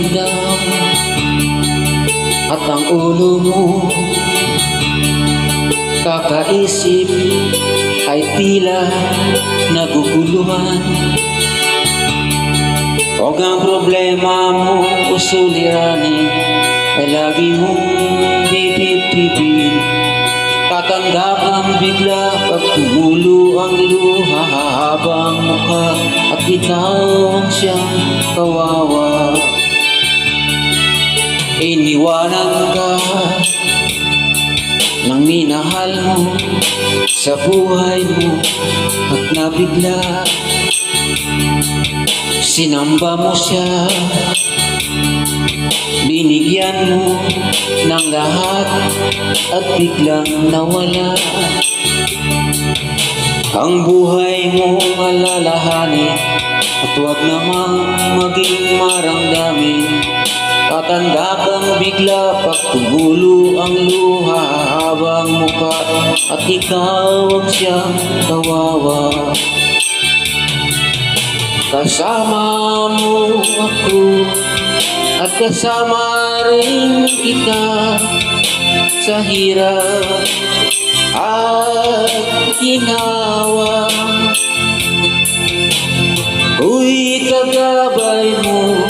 pakiramdam at ang ulo mo kakaisip ay tila naguguluhan. Huwag ang problema mo usuliranin ay lagi mong bibig-bibig. Tatanda kang bigla pag tumulo ang luha, hahabang mukha at ikaw ang siyang kawawa. Iniwanan ka ng minahal mo sa buhay mo at nabigla. Sinamba mo siya, binigyan mo ng lahat at biglang nawala. Ang buhay mo alalahanin at huwag namang maging maramdamin. Tatanda kang bigla pag tumulo ang luha, habang mukha at ikaw ang siyang kawawa. Kasama mo ako at kasama rin kita sa hirap at ginawa. Uy, kagabay mo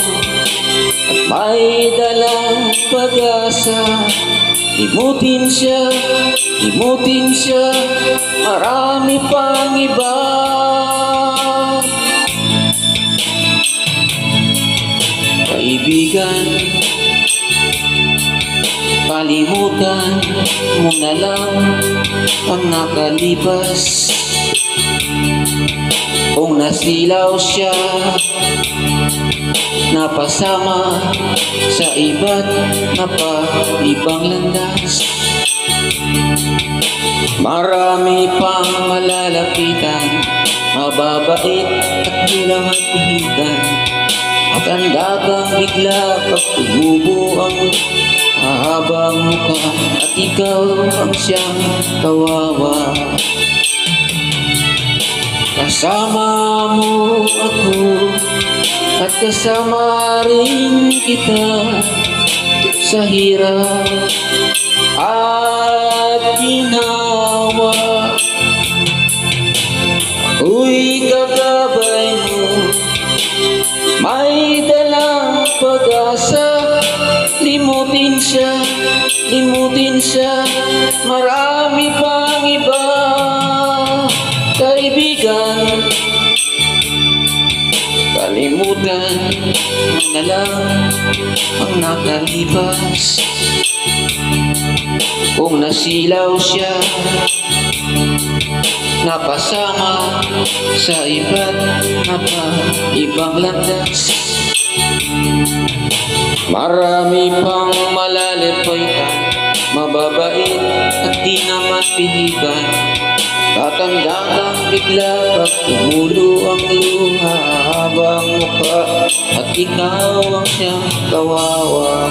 at may dalang pag-asa. Limutin siya, marami pang iba. Kaibigan, kalimutan mo na lang ang nakalipas. Kung nasilaw siya, napasama sa iba't ibang landas. Marami pang malalapitan, mababait at bilang pihigan. At tanda kang bigla pag tumubo ang hahabang mukha at ikaw ang siyang kawawa. Kasama mo ako at kasama rin kita sa hirap at ginawa. Uy, kagabay mo, may dalang pag-asa. Limutin siya, marami pang iba. Kaibigan, kalimutan mo na lang ang nakalipas. Kung nasilaw siya, napasama sa iba't ibang landas. Marami pang malalapitan, mababait at di naman pihigan. Tatanda kang bigla pag tumulo ang luha, habang mukha at ikaw ang siyang kawawa.